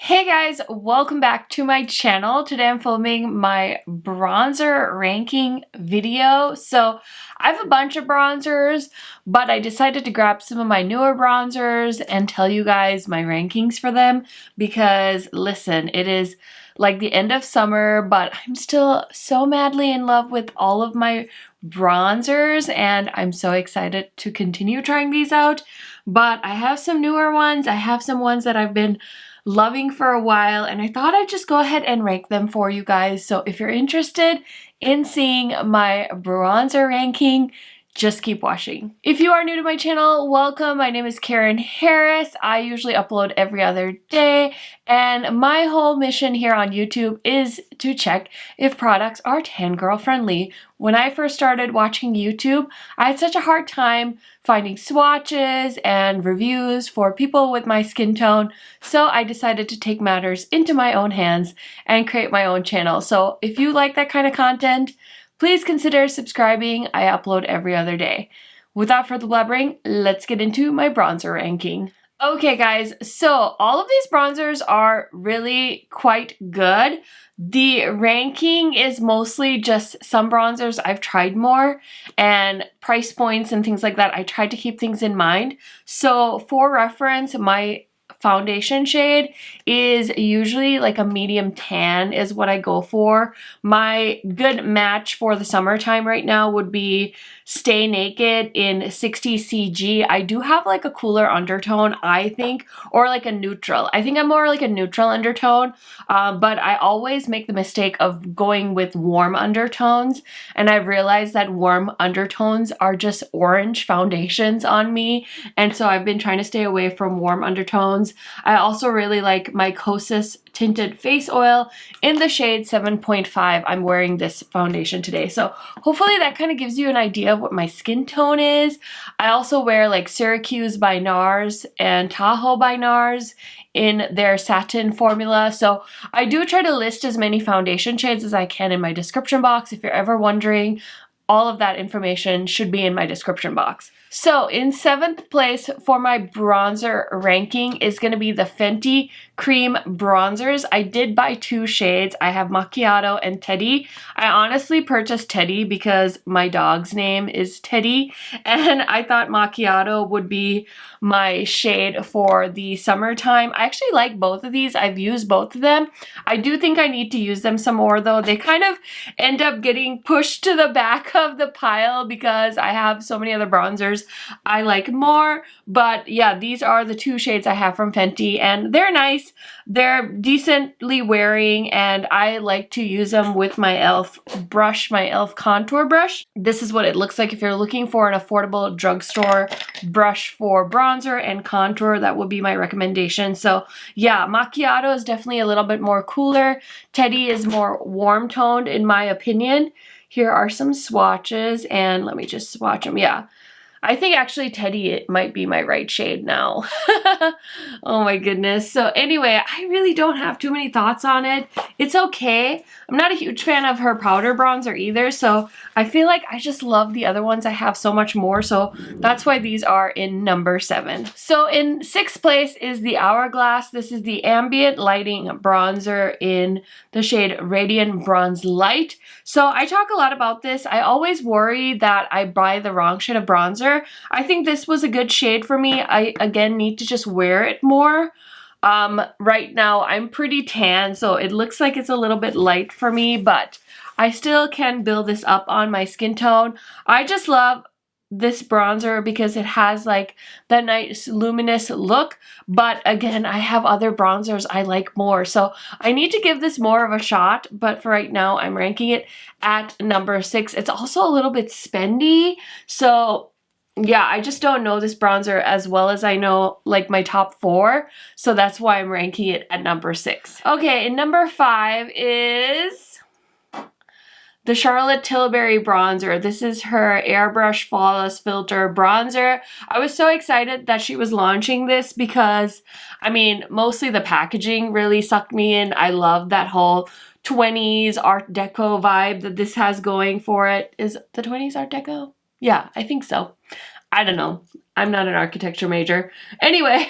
Hey guys, welcome back to my channel. Today I'm filming my bronzer ranking video. So I have a bunch of bronzers, but I decided to grab some of my newer bronzers and tell you guys my rankings for them because listen, it is like the end of summer, but I'm still so madly in love with all of my bronzers and I'm so excited to continue trying these out. But I have some newer ones. I have some ones that I've been loving for a while, and I thought I'd just go ahead and rank them for you guys. So if you're interested in seeing my bronzer ranking, just keep watching. If you are new to my channel, welcome. My name is Karen Harris. I usually upload every other day, and my whole mission here on YouTube is to check if products are tan girl friendly. When I first started watching YouTube, I had such a hard time finding swatches and reviews for people with my skin tone, so I decided to take matters into my own hands and create my own channel. So if you like that kind of content, please consider subscribing. I upload every other day. Without further blabbering, let's get into my bronzer ranking. Okay guys, so all of these bronzers are really quite good. The ranking is mostly just some bronzers I've tried more and price points and things like that. I tried to keep things in mind. So for reference, my foundation shade is usually like a medium tan is what I go for. My good match for the summertime right now would be Stay Naked in 60 CG. I do have like a cooler undertone, I think, or like a neutral. I think I'm more like a neutral undertone, but I always make the mistake of going with warm undertones, and I've realized that warm undertones are just orange foundations on me, and so I've been trying to stay away from warm undertones. I also really like my Kosas tinted face oil in the shade 7.5. I'm wearing this foundation today, so hopefully that kind of gives you an idea of what my skin tone is. I also wear like Syracuse by NARS and Tahoe by NARS in their satin formula, so I do try to list as many foundation shades as I can in my description box. If you're ever wondering, all of that information should be in my description box. So in 7th place for my bronzer ranking is going to be the Fenty Cream Bronzers. I did buy 2 shades. I have Macchiato and Teddy. I honestly purchased Teddy because my dog's name is Teddy, and I thought Macchiato would be my shade for the summertime. I actually like both of these. I've used both of them. I do think I need to use them some more though. They kind of end up getting pushed to the back of the pile because I have so many other bronzers I like more. But yeah, these are the 2 shades I have from Fenty, and they're nice. They're decently wearing, and I like to use them with my e.l.f. brush, my e.l.f. contour brush. This is what it looks like if you're looking for an affordable drugstore brush for bronzer and contour. That would be my recommendation. So yeah, Macchiato is definitely a little bit more cooler. Teddy is more warm toned in my opinion. Here are some swatches, and let me just swatch them. Yeah, I think actually Teddy, it might be my right shade now. Oh my goodness. So anyway, I really don't have too many thoughts on it. It's okay. I'm not a huge fan of her powder bronzer either, so I feel like I just love the other ones I have so much more, so that's why these are in number 7. So in 6th place is the Hourglass. This is the Ambient Lighting Bronzer in the shade Radiant Bronze Light. So I talk a lot about this. I always worry that I buy the wrong shade of bronzer. I think this was a good shade for me. I, again, need to just wear it more. Right now I'm pretty tan, so it looks like it's a little bit light for me, but I still can build this up on my skin tone. I just love this bronzer because it has like that nice luminous look, but again, I have other bronzers I like more, so I need to give this more of a shot. But for right now, I'm ranking it at number 6. It's also a little bit spendy, so yeah, I just don't know this bronzer as well as I know like my top 4, so that's why I'm ranking it at number 6. Okay, and number 5 is the Charlotte Tilbury bronzer. This is her Airbrush Flawless Filter bronzer. I was so excited that she was launching this because, I mean, mostly the packaging really sucked me in. I love that whole 20s Art Deco vibe that this has going for it. Is the 20s Art Deco? Yeah, I think so. I don't know. I'm not an architecture major. Anyway,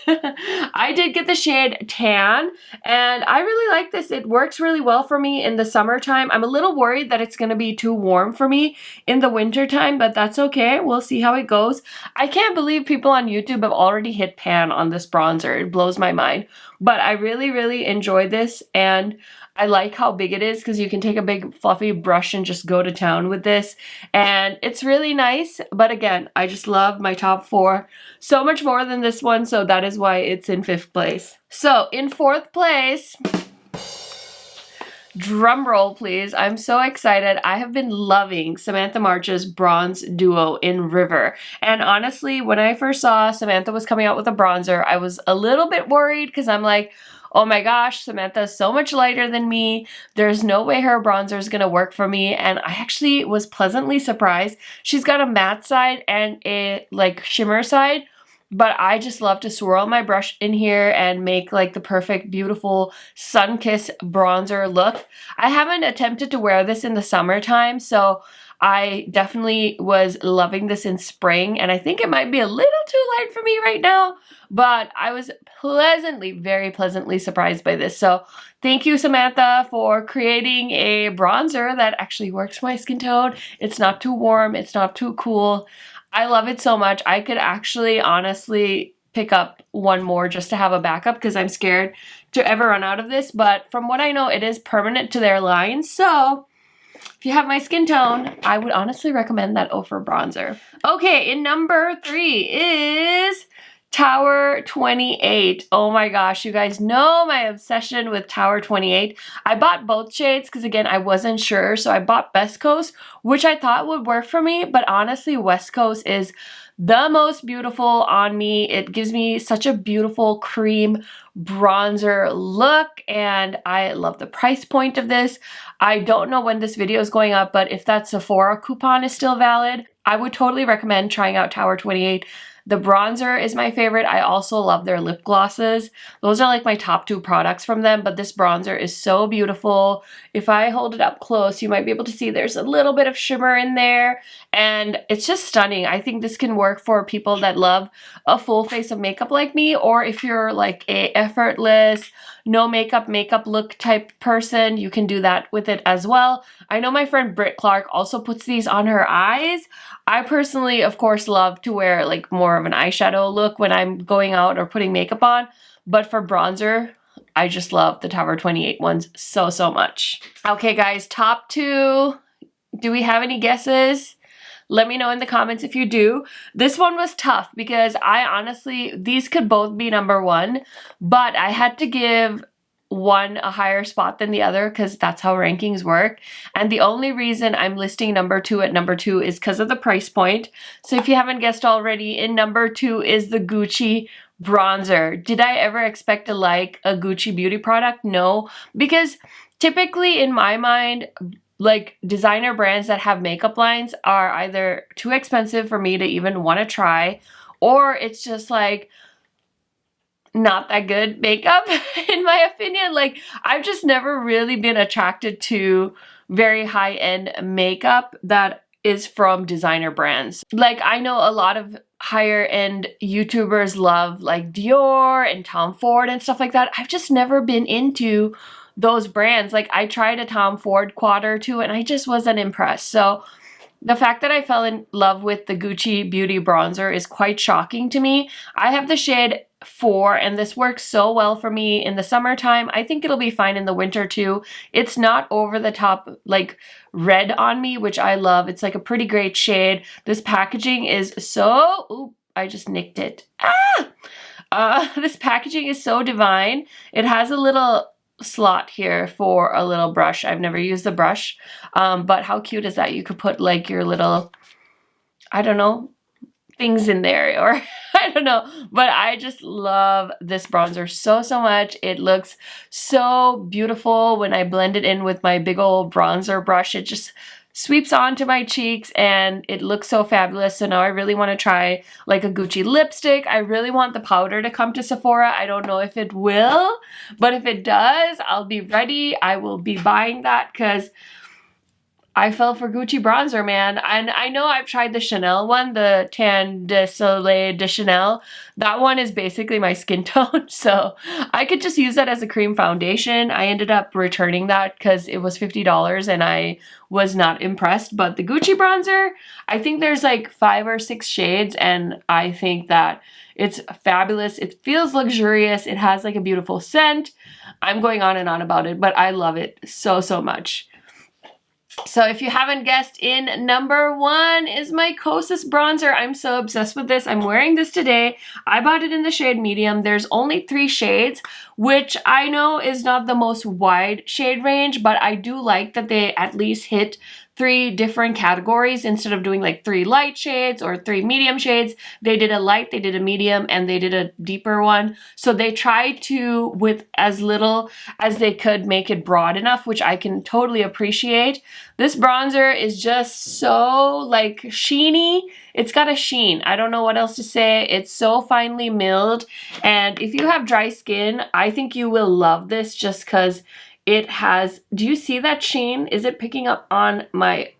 I did get the shade Tan, and I really like this. It works really well for me in the summertime. I'm a little worried that it's going to be too warm for me in the wintertime, but that's okay. We'll see how it goes. I can't believe people on YouTube have already hit pan on this bronzer. It blows my mind. But I really, really enjoy this, and I like how big it is because you can take a big fluffy brush and just go to town with this. And it's really nice. But again, I just love my top 4 so much more than this one. So that is why it's in 5th place. So in 4th place, drum roll please, I'm so excited. I have been loving Samantha March's Bronze Duo in River. And honestly, when I first saw Samantha was coming out with a bronzer, I was a little bit worried because I'm like, oh my gosh, Samantha is so much lighter than me. There's no way her bronzer is gonna work for me. And I actually was pleasantly surprised. She's got a matte side and a like shimmer side, but I just love to swirl my brush in here and make like the perfect, beautiful sun-kissed bronzer look. I haven't attempted to wear this in the summertime, so I definitely was loving this in spring, and I think it might be a little too light for me right now, but I was very pleasantly surprised by this. So thank you, Samantha, for creating a bronzer that actually works for my skin tone. It's not too warm, it's not too cool. I love it so much. I could actually honestly pick up one more just to have a backup because I'm scared to ever run out of this, but from what I know, it is permanent to their line, so if you have my skin tone, I would honestly recommend that Ofra bronzer. Okay, in number 3 is Tower28. Oh my gosh, you guys know my obsession with Tower28. I bought both shades because again, I wasn't sure, so I bought Best Coast, which I thought would work for me, but honestly, West Coast is the most beautiful on me. It gives me such a beautiful cream bronzer look, and I love the price point of this. I don't know when this video is going up, but if that Sephora coupon is still valid, I would totally recommend trying out Tower28. The bronzer is my favorite. I also love their lip glosses. Those are like my top 2 products from them, but this bronzer is so beautiful. If I hold it up close, you might be able to see there's a little bit of shimmer in there, and it's just stunning. I think this can work for people that love a full face of makeup like me, or if you're like a effortless, no makeup look type person, you can do that with it as well. I know my friend Britt Clark also puts these on her eyes. I personally, of course, love to wear like more of an eyeshadow look when I'm going out or putting makeup on, but for bronzer, I just love the Tower28 ones so, so much. Okay, guys, top 2. Do we have any guesses? Let me know in the comments if you do. This one was tough because I honestly, these could both be number 1, but I had to give one a higher spot than the other because that's how rankings work. And the only reason I'm listing number 2 at number 2 is because of the price point. So if you haven't guessed already, in number 2 is the Gucci bronzer. Did I ever expect to like a Gucci beauty product? No, because typically in my mind, like designer brands that have makeup lines are either too expensive for me to even want to try, or it's just like not that good makeup in my opinion. Like I've just never really been attracted to very high-end makeup that is from designer brands. Like I know a lot of higher end YouTubers love like Dior and Tom Ford and stuff like that. I've just never been into those brands. Like I tried a Tom Ford quad or 2 and I just wasn't impressed. So the fact that I fell in love with the Gucci Beauty bronzer is quite shocking to me. I have the shade 4 and this works so well for me in the summertime. I think it'll be fine in the winter too. It's not over the top like red on me, which I love. It's like a pretty great shade. This packaging is so, ooh, I just nicked it. This packaging is so divine. It has a little slot here for a little brush. I've never used the brush, but how cute is that? You could put like your little, I don't know, things in there, or I don't know, but I just love this bronzer so, so much. It looks so beautiful when I blend it in with my big old bronzer brush. It just sweeps onto my cheeks and it looks so fabulous. So now I really want to try like a Gucci lipstick. I really want the powder to come to Sephora. I don't know if it will, but if it does, I'll be ready. I will be buying that because I fell for Gucci bronzer, man. And I know I've tried the Chanel one, the Tan de Soleil de Chanel. That one is basically my skin tone, so I could just use that as a cream foundation. I ended up returning that because it was $50 and I was not impressed. But the Gucci bronzer, I think there's like 5 or 6 shades, and I think that it's fabulous. It feels luxurious. It has like a beautiful scent. I'm going on and on about it, but I love it so, so much. So if you haven't guessed, in number 1 is my Kosas bronzer. I'm so obsessed with this. I'm wearing this today. I bought it in the shade medium. There's only 3 shades, which I know is not the most wide shade range, but I do like that they at least hit 3 different categories instead of doing like 3 light shades or 3 medium shades. They did a light, they did a medium, and they did a deeper one. So they tried to, with as little as they could, make it broad enough, which I can totally appreciate. This bronzer is just so like sheeny. It's got a sheen. I don't know what else to say. It's so finely milled. And if you have dry skin, I think you will love this just because it has, do you see that sheen? Is it picking up on my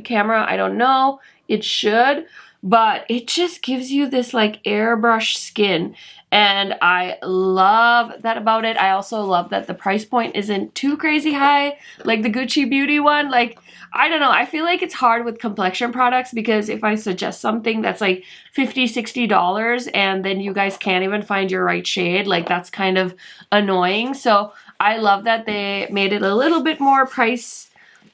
camera? I don't know. It should, but it just gives you this like airbrush skin. And I love that about it. I also love that the price point isn't too crazy high, like the Gucci Beauty one. Like, I don't know. I feel like it's hard with complexion products because if I suggest something that's like $50, $60 and then you guys can't even find your right shade, like that's kind of annoying. So I love that they made it a little bit more price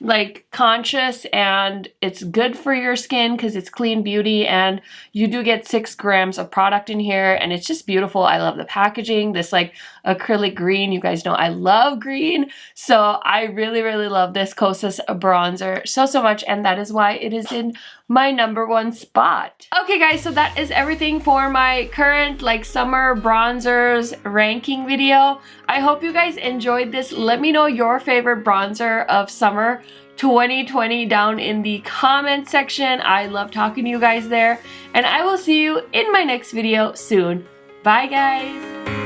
like conscious, and it's good for your skin because it's clean beauty, and you do get 6 grams of product in here, and it's just beautiful. I love the packaging, this like acrylic green. You guys know I love green, so I really, really love this Kosas bronzer so, so much, and that is why it is in my number 1 spot. Okay guys, so that is everything for my current like summer bronzers ranking video. I hope you guys enjoyed this. Let me know your favorite bronzer of summer 2020 down in the comment section. I love talking to you guys there, and I will see you in my next video soon. Bye guys.